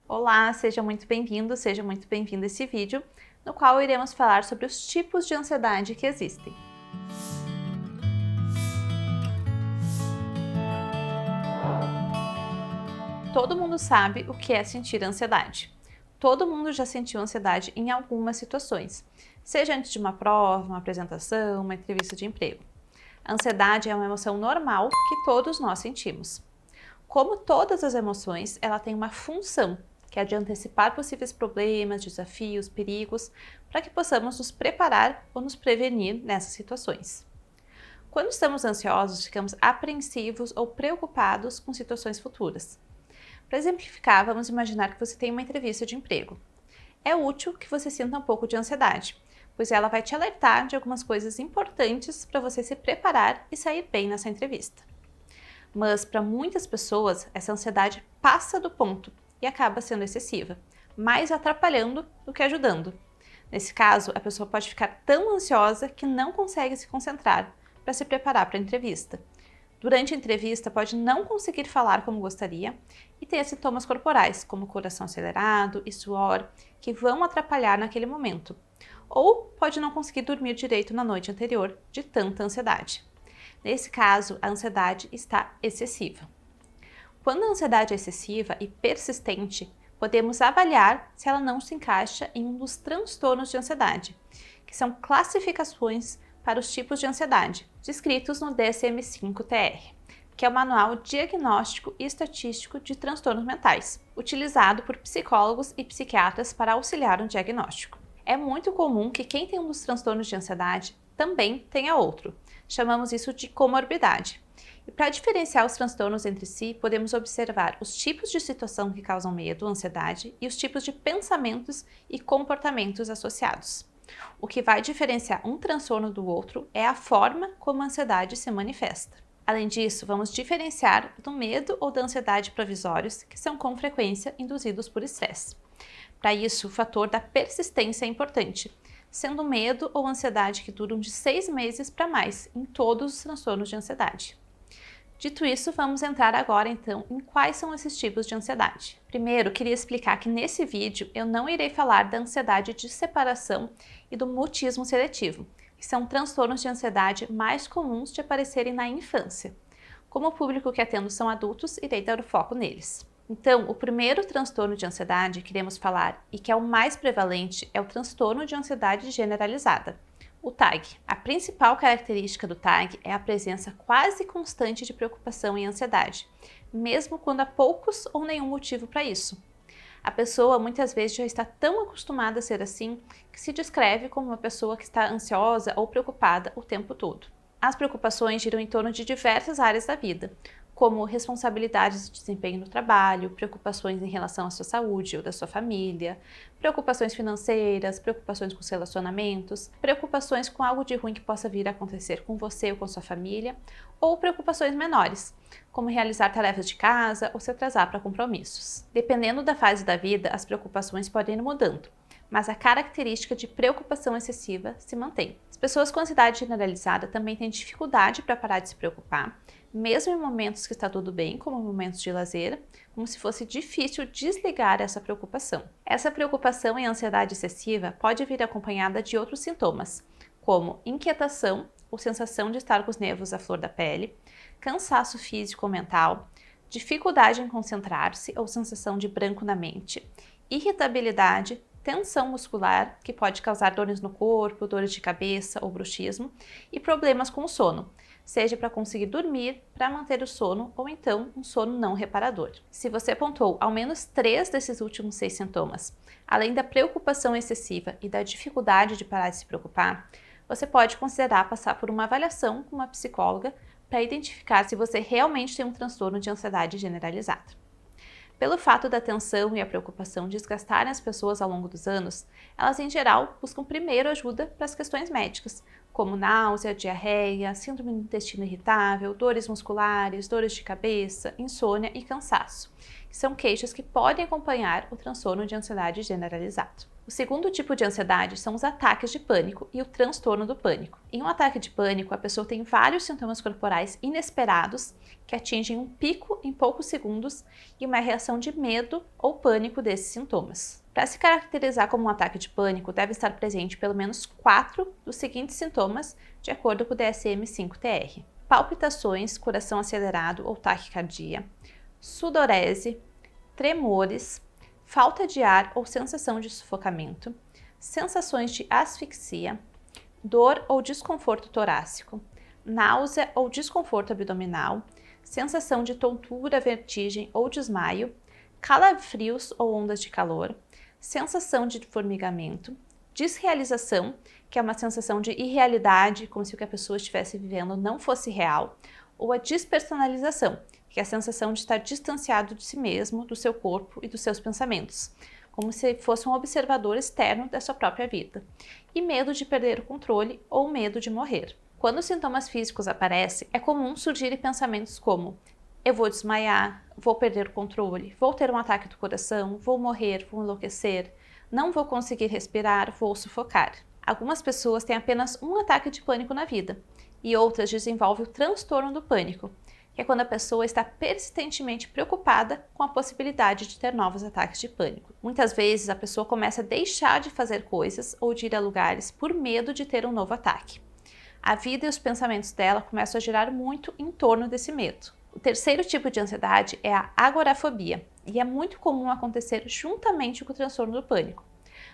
Olá, seja muito bem-vindo, seja muito bem-vinda a esse vídeo, no qual iremos falar sobre os tipos de ansiedade que existem. Todo mundo sabe o que é sentir ansiedade. Todo mundo já sentiu ansiedade em algumas situações, seja antes de uma prova, uma apresentação, uma entrevista de emprego. A ansiedade é uma emoção normal que todos nós sentimos. Como todas as emoções, ela tem uma função, que é de antecipar possíveis problemas, desafios, perigos, para que possamos nos preparar ou nos prevenir nessas situações. Quando estamos ansiosos, ficamos apreensivos ou preocupados com situações futuras. Para exemplificar, vamos imaginar que você tem uma entrevista de emprego. É útil que você sinta um pouco de ansiedade, pois ela vai te alertar de algumas coisas importantes para você se preparar e sair bem nessa entrevista. Mas para muitas pessoas, essa ansiedade passa do ponto e acaba sendo excessiva, mais atrapalhando do que ajudando. Nesse caso, a pessoa pode ficar tão ansiosa que não consegue se concentrar para se preparar para a entrevista. Durante a entrevista, pode não conseguir falar como gostaria e ter sintomas corporais, como coração acelerado e suor, que vão atrapalhar naquele momento. Ou pode não conseguir dormir direito na noite anterior de tanta ansiedade. Nesse caso, a ansiedade está excessiva. Quando a ansiedade é excessiva e persistente, podemos avaliar se ela não se encaixa em um dos transtornos de ansiedade, que são classificações para os tipos de ansiedade, descritos no DSM-5-TR, que é o Manual Diagnóstico e Estatístico de Transtornos Mentais, utilizado por psicólogos e psiquiatras para auxiliar no diagnóstico. É muito comum que quem tem um dos transtornos de ansiedade também tenha outro. Chamamos isso de comorbidade. E para diferenciar os transtornos entre si, podemos observar os tipos de situação que causam medo, ansiedade e os tipos de pensamentos e comportamentos associados. O que vai diferenciar um transtorno do outro é a forma como a ansiedade se manifesta. Além disso, vamos diferenciar do medo ou da ansiedade provisórios, que são com frequência induzidos por estresse. Para isso, o fator da persistência é importante, sendo medo ou ansiedade que duram de 6 meses para mais em todos os transtornos de ansiedade. Dito isso, vamos entrar agora então em quais são esses tipos de ansiedade. Primeiro, queria explicar que nesse vídeo eu não irei falar da ansiedade de separação e do mutismo seletivo, que são transtornos de ansiedade mais comuns de aparecerem na infância. Como o público que atendo são adultos, irei dar o foco neles. Então, o primeiro transtorno de ansiedade que iremos falar e que é o mais prevalente é o transtorno de ansiedade generalizada, o TAG. A principal característica do TAG é a presença quase constante de preocupação e ansiedade, mesmo quando há poucos ou nenhum motivo para isso. A pessoa muitas vezes já está tão acostumada a ser assim que se descreve como uma pessoa que está ansiosa ou preocupada o tempo todo. As preocupações giram em torno de diversas áreas da vida, como responsabilidades de desempenho no trabalho, preocupações em relação à sua saúde ou da sua família, preocupações financeiras, preocupações com os relacionamentos, preocupações com algo de ruim que possa vir a acontecer com você ou com sua família, ou preocupações menores, como realizar tarefas de casa ou se atrasar para compromissos. Dependendo da fase da vida, as preocupações podem ir mudando, mas a característica de preocupação excessiva se mantém. As pessoas com ansiedade generalizada também têm dificuldade para parar de se preocupar, mesmo em momentos que está tudo bem, como momentos de lazer, como se fosse difícil desligar essa preocupação. Essa preocupação e ansiedade excessiva pode vir acompanhada de outros sintomas, como inquietação ou sensação de estar com os nervos à flor da pele, cansaço físico ou mental, dificuldade em concentrar-se ou sensação de branco na mente, irritabilidade, tensão muscular, que pode causar dores no corpo, dores de cabeça ou bruxismo, e problemas com o sono, seja para conseguir dormir, para manter o sono ou então um sono não reparador. Se você pontuou ao menos 3 desses últimos 6 sintomas, além da preocupação excessiva e da dificuldade de parar de se preocupar, você pode considerar passar por uma avaliação com uma psicóloga para identificar se você realmente tem um transtorno de ansiedade generalizada. Pelo fato da tensão e a preocupação desgastarem as pessoas ao longo dos anos, elas em geral buscam primeiro ajuda para as questões médicas, como náusea, diarreia, síndrome do intestino irritável, dores musculares, dores de cabeça, insônia e cansaço, que são queixas que podem acompanhar o transtorno de ansiedade generalizado. O segundo tipo de ansiedade são os ataques de pânico e o transtorno do pânico. Em um ataque de pânico, a pessoa tem vários sintomas corporais inesperados que atingem um pico em poucos segundos e uma reação de medo ou pânico desses sintomas. Para se caracterizar como um ataque de pânico, deve estar presente pelo menos 4 dos seguintes sintomas, de acordo com o DSM-5-TR: palpitações, coração acelerado ou taquicardia, sudorese, tremores, falta de ar ou sensação de sufocamento, sensações de asfixia, dor ou desconforto torácico, náusea ou desconforto abdominal, sensação de tontura, vertigem ou desmaio, calafrios ou ondas de calor, sensação de formigamento, desrealização, que é uma sensação de irrealidade, como se o que a pessoa estivesse vivendo não fosse real, ou a despersonalização, que é a sensação de estar distanciado de si mesmo, do seu corpo e dos seus pensamentos, como se fosse um observador externo da sua própria vida, e medo de perder o controle ou medo de morrer. Quando os sintomas físicos aparecem, é comum surgirem pensamentos como: eu vou desmaiar, vou perder o controle, vou ter um ataque do coração, vou morrer, vou enlouquecer, não vou conseguir respirar, vou sufocar. Algumas pessoas têm apenas um ataque de pânico na vida, e outras desenvolvem o transtorno do pânico, que é quando a pessoa está persistentemente preocupada com a possibilidade de ter novos ataques de pânico. Muitas vezes a pessoa começa a deixar de fazer coisas ou de ir a lugares por medo de ter um novo ataque. A vida e os pensamentos dela começam a girar muito em torno desse medo. O terceiro tipo de ansiedade é a agorafobia, e é muito comum acontecer juntamente com o transtorno do pânico.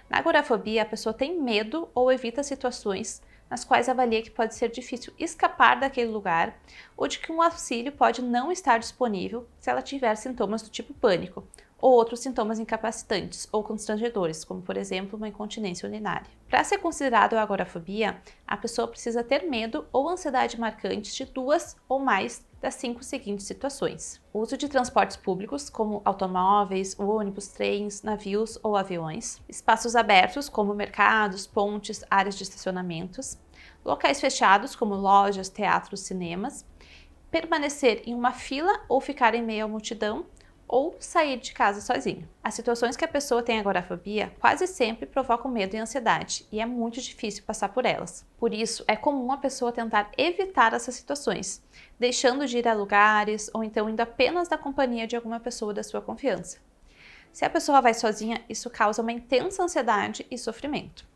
Na agorafobia, a pessoa tem medo ou evita situações nas quais avalia que pode ser difícil escapar daquele lugar ou de que um auxílio pode não estar disponível se ela tiver sintomas do tipo pânico ou outros sintomas incapacitantes ou constrangedores, como por exemplo uma incontinência urinária. Para ser considerado a agorafobia, a pessoa precisa ter medo ou ansiedade marcantes de 2 ou mais das 5 seguintes situações: o uso de transportes públicos, como automóveis, ônibus, trens, navios ou aviões, espaços abertos, como mercados, pontes, áreas de estacionamentos, locais fechados, como lojas, teatros, cinemas, permanecer em uma fila ou ficar em meio à multidão, ou sair de casa sozinho. As situações que a pessoa tem agorafobia quase sempre provocam medo e ansiedade, e é muito difícil passar por elas. Por isso, é comum a pessoa tentar evitar essas situações, deixando de ir a lugares ou então indo apenas na companhia de alguma pessoa da sua confiança. Se a pessoa vai sozinha, isso causa uma intensa ansiedade e sofrimento.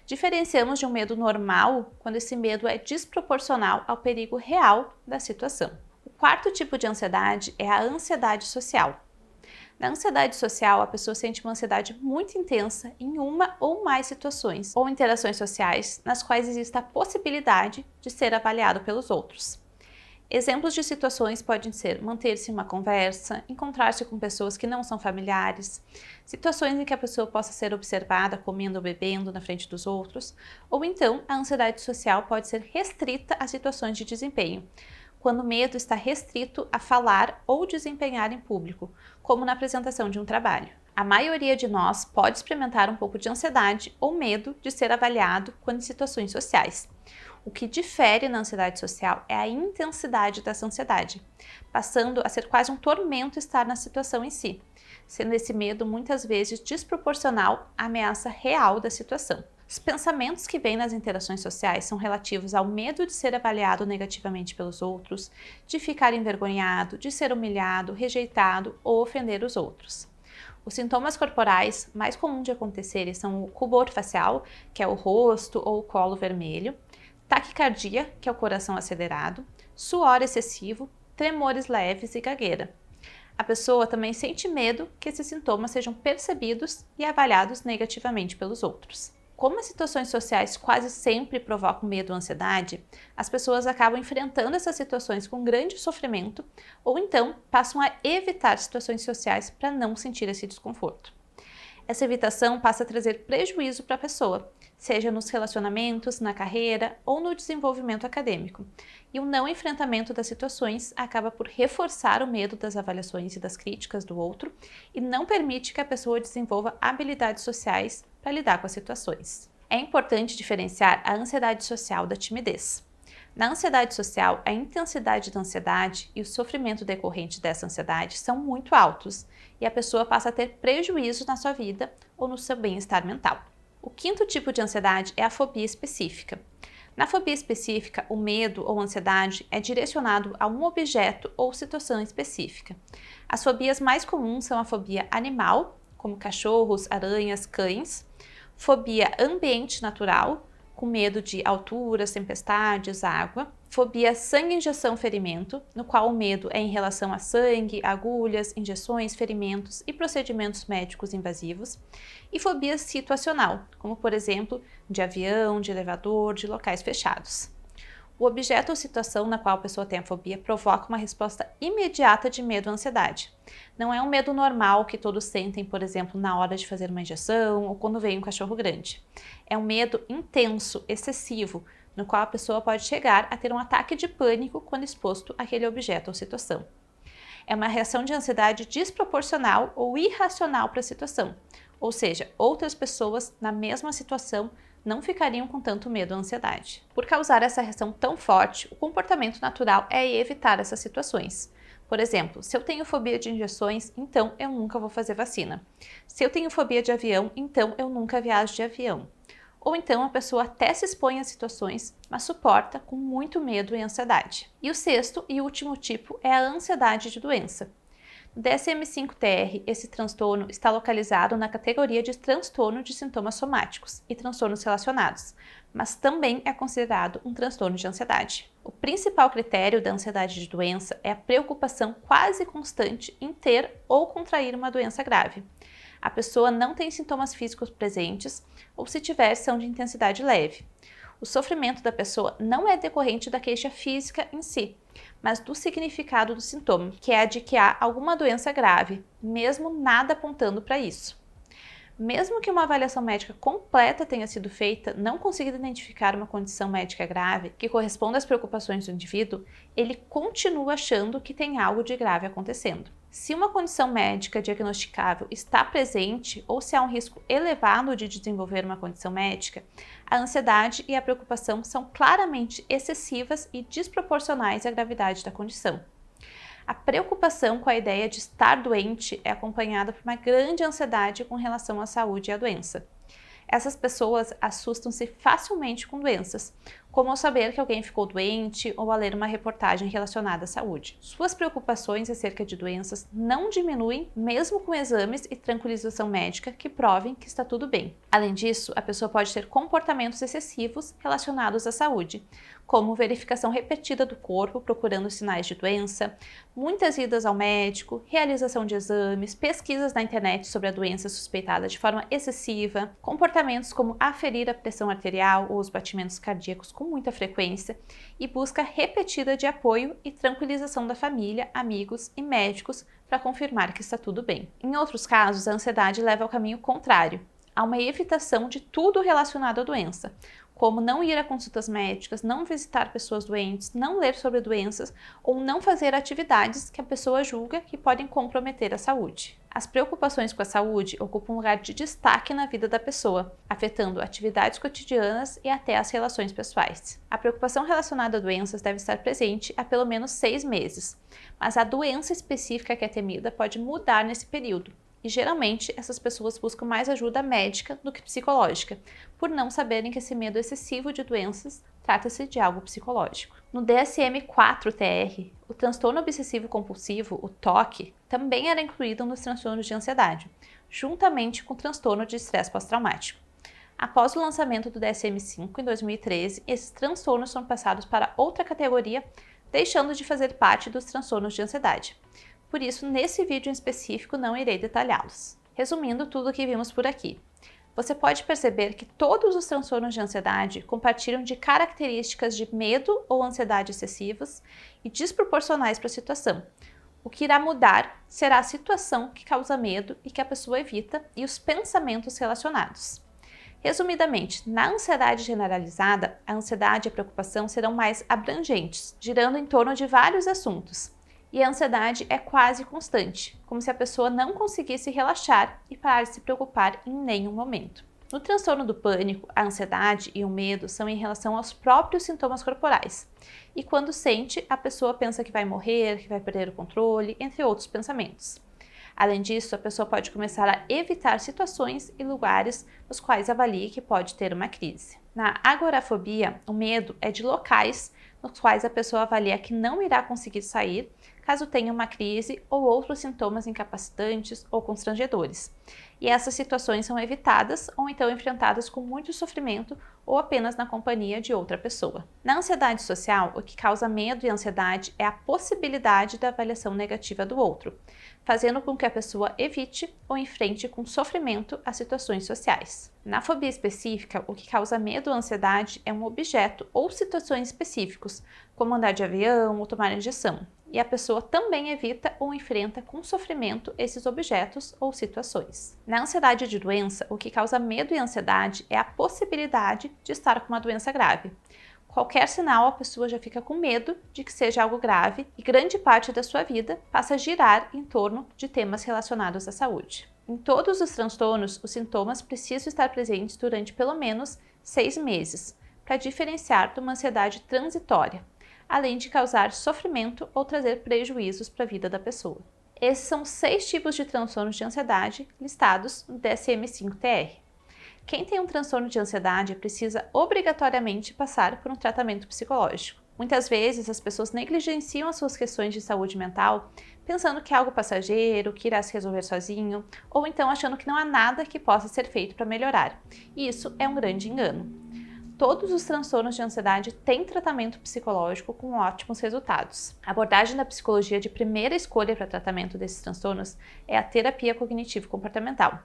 Diferenciamos de um medo normal quando esse medo é desproporcional ao perigo real da situação. O quarto tipo de ansiedade é a ansiedade social. Na ansiedade social, a pessoa sente uma ansiedade muito intensa em uma ou mais situações ou interações sociais nas quais existe a possibilidade de ser avaliado pelos outros. Exemplos de situações podem ser manter-se em uma conversa, encontrar-se com pessoas que não são familiares, situações em que a pessoa possa ser observada comendo ou bebendo na frente dos outros, ou então a ansiedade social pode ser restrita a situações de desempenho, quando o medo está restrito a falar ou desempenhar em público, como na apresentação de um trabalho. A maioria de nós pode experimentar um pouco de ansiedade ou medo de ser avaliado quando em situações sociais. O que difere na ansiedade social é a intensidade dessa ansiedade, passando a ser quase um tormento estar na situação em si, sendo esse medo muitas vezes desproporcional à ameaça real da situação. Os pensamentos que vêm nas interações sociais são relativos ao medo de ser avaliado negativamente pelos outros, de ficar envergonhado, de ser humilhado, rejeitado ou ofender os outros. Os sintomas corporais mais comuns de acontecerem são o rubor facial, que é o rosto ou o colo vermelho, taquicardia, que é o coração acelerado, suor excessivo, tremores leves e gagueira. A pessoa também sente medo que esses sintomas sejam percebidos e avaliados negativamente pelos outros. Como as situações sociais quase sempre provocam medo ou ansiedade, as pessoas acabam enfrentando essas situações com grande sofrimento ou então passam a evitar situações sociais para não sentir esse desconforto. Essa evitação passa a trazer prejuízo para a pessoa, seja nos relacionamentos, na carreira ou no desenvolvimento acadêmico. E o não enfrentamento das situações acaba por reforçar o medo das avaliações e das críticas do outro e não permite que a pessoa desenvolva habilidades sociais para lidar com as situações. É importante diferenciar a ansiedade social da timidez. Na ansiedade social, a intensidade da ansiedade e o sofrimento decorrente dessa ansiedade são muito altos e a pessoa passa a ter prejuízo na sua vida ou no seu bem-estar mental. O quinto tipo de ansiedade é a fobia específica. Na fobia específica, o medo ou ansiedade é direcionado a um objeto ou situação específica. As fobias mais comuns são a fobia animal, como cachorros, aranhas, cães, fobia ambiente natural, com medo de alturas, tempestades, água, fobia sangue, injeção, ferimento, no qual o medo é em relação a sangue, agulhas, injeções, ferimentos e procedimentos médicos invasivos, e fobia situacional, como por exemplo de avião, de elevador, de locais fechados. O objeto ou situação na qual a pessoa tem a fobia provoca uma resposta imediata de medo ou ansiedade. Não é um medo normal que todos sentem, por exemplo, na hora de fazer uma injeção ou quando vem um cachorro grande. É um medo intenso, excessivo, no qual a pessoa pode chegar a ter um ataque de pânico quando exposto àquele objeto ou situação. É uma reação de ansiedade desproporcional ou irracional para a situação, ou seja, outras pessoas na mesma situação não ficariam com tanto medo ou ansiedade. Por causar essa reação tão forte, o comportamento natural é evitar essas situações. Por exemplo, se eu tenho fobia de injeções, então eu nunca vou fazer vacina. Se eu tenho fobia de avião, então eu nunca viajo de avião. Ou então a pessoa até se expõe às situações, mas suporta com muito medo e ansiedade. E o sexto e último tipo é a ansiedade de doença. No DSM-5-TR, esse transtorno está localizado na categoria de transtorno de sintomas somáticos e transtornos relacionados, mas também é considerado um transtorno de ansiedade. O principal critério da ansiedade de doença é a preocupação quase constante em ter ou contrair uma doença grave. A pessoa não tem sintomas físicos presentes ou, se tiver, são de intensidade leve. O sofrimento da pessoa não é decorrente da queixa física em si, mas do significado do sintoma, que é a de que há alguma doença grave, mesmo nada apontando para isso. Mesmo que uma avaliação médica completa tenha sido feita, não conseguindo identificar uma condição médica grave que corresponda às preocupações do indivíduo, ele continua achando que tem algo de grave acontecendo. Se uma condição médica diagnosticável está presente ou se há um risco elevado de desenvolver uma condição médica, a ansiedade e a preocupação são claramente excessivas e desproporcionais à gravidade da condição. A preocupação com a ideia de estar doente é acompanhada por uma grande ansiedade com relação à saúde e à doença. Essas pessoas assustam-se facilmente com doenças, como ao saber que alguém ficou doente ou ao ler uma reportagem relacionada à saúde. Suas preocupações acerca de doenças não diminuem mesmo com exames e tranquilização médica que provem que está tudo bem. Além disso, a pessoa pode ter comportamentos excessivos relacionados à saúde, como verificação repetida do corpo procurando sinais de doença, muitas idas ao médico, realização de exames, pesquisas na internet sobre a doença suspeitada de forma excessiva, comportamentos como aferir a pressão arterial ou os batimentos cardíacos com muita frequência e busca repetida de apoio e tranquilização da família, amigos e médicos para confirmar que está tudo bem. Em outros casos, a ansiedade leva ao caminho contrário, a uma evitação de tudo relacionado à doença, como não ir a consultas médicas, não visitar pessoas doentes, não ler sobre doenças ou não fazer atividades que a pessoa julga que podem comprometer a saúde. As preocupações com a saúde ocupam um lugar de destaque na vida da pessoa, afetando atividades cotidianas e até as relações pessoais. A preocupação relacionada a doenças deve estar presente há pelo menos 6 meses, mas a doença específica que é temida pode mudar nesse período. E geralmente essas pessoas buscam mais ajuda médica do que psicológica, por não saberem que esse medo excessivo de doenças trata-se de algo psicológico. No DSM-4-TR, o transtorno obsessivo-compulsivo, o TOC, também era incluído nos transtornos de ansiedade, juntamente com o transtorno de estresse pós-traumático. Após o lançamento do DSM-5 em 2013, esses transtornos são passados para outra categoria, deixando de fazer parte dos transtornos de ansiedade. Por isso, nesse vídeo em específico, não irei detalhá-los. Resumindo tudo o que vimos por aqui, você pode perceber que todos os transtornos de ansiedade compartilham de características de medo ou ansiedade excessivas e desproporcionais para a situação. O que irá mudar será a situação que causa medo e que a pessoa evita e os pensamentos relacionados. Resumidamente, na ansiedade generalizada, a ansiedade e a preocupação serão mais abrangentes, girando em torno de vários assuntos. E a ansiedade é quase constante, como se a pessoa não conseguisse relaxar e parar de se preocupar em nenhum momento. No transtorno do pânico, a ansiedade e o medo são em relação aos próprios sintomas corporais. E quando sente, a pessoa pensa que vai morrer, que vai perder o controle, entre outros pensamentos. Além disso, a pessoa pode começar a evitar situações e lugares nos quais avalie que pode ter uma crise. Na agorafobia, o medo é de locais nos quais a pessoa avalia que não irá conseguir sair caso tenha uma crise ou outros sintomas incapacitantes ou constrangedores. E essas situações são evitadas ou então enfrentadas com muito sofrimento ou apenas na companhia de outra pessoa. Na ansiedade social, o que causa medo e ansiedade é a possibilidade da avaliação negativa do outro, fazendo com que a pessoa evite ou enfrente com sofrimento as situações sociais. Na fobia específica, o que causa medo ou ansiedade é um objeto ou situações específicos, como andar de avião ou tomar injeção, e a pessoa também evita ou enfrenta com sofrimento esses objetos ou situações. Na ansiedade de doença, o que causa medo e ansiedade é a possibilidade de estar com uma doença grave. Qualquer sinal, a pessoa já fica com medo de que seja algo grave e grande parte da sua vida passa a girar em torno de temas relacionados à saúde. Em todos os transtornos, os sintomas precisam estar presentes durante pelo menos 6 meses, para diferenciar de uma ansiedade transitória, além de causar sofrimento ou trazer prejuízos para a vida da pessoa. Esses são 6 tipos de transtornos de ansiedade listados no DSM-5-TR. Quem tem um transtorno de ansiedade precisa obrigatoriamente passar por um tratamento psicológico. Muitas vezes as pessoas negligenciam as suas questões de saúde mental, pensando que é algo passageiro, que irá se resolver sozinho, ou então achando que não há nada que possa ser feito para melhorar. E isso é um grande engano. Todos os transtornos de ansiedade têm tratamento psicológico com ótimos resultados. A abordagem da psicologia de primeira escolha para tratamento desses transtornos é a terapia cognitivo-comportamental.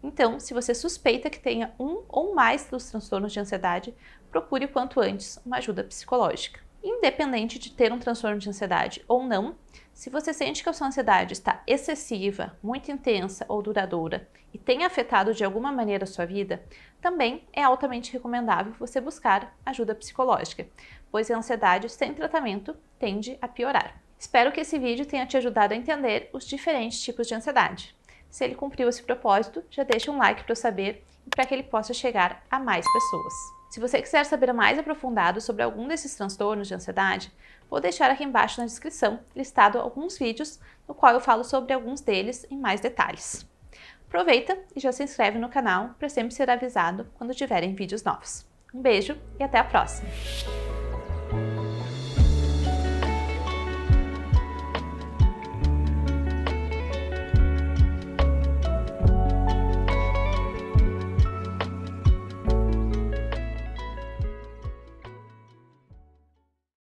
Então, se você suspeita que tenha um ou mais dos transtornos de ansiedade, procure o quanto antes uma ajuda psicológica. Independente de ter um transtorno de ansiedade ou não, se você sente que a sua ansiedade está excessiva, muito intensa ou duradoura e tem afetado de alguma maneira a sua vida, também é altamente recomendável você buscar ajuda psicológica, pois a ansiedade sem tratamento tende a piorar. Espero que esse vídeo tenha te ajudado a entender os diferentes tipos de ansiedade. Se ele cumpriu esse propósito, já deixa um like para eu saber e para que ele possa chegar a mais pessoas. Se você quiser saber mais aprofundado sobre algum desses transtornos de ansiedade, vou deixar aqui embaixo na descrição listado alguns vídeos no qual eu falo sobre alguns deles em mais detalhes. Aproveita e já se inscreve no canal para sempre ser avisado quando tiverem vídeos novos. Um beijo e até a próxima!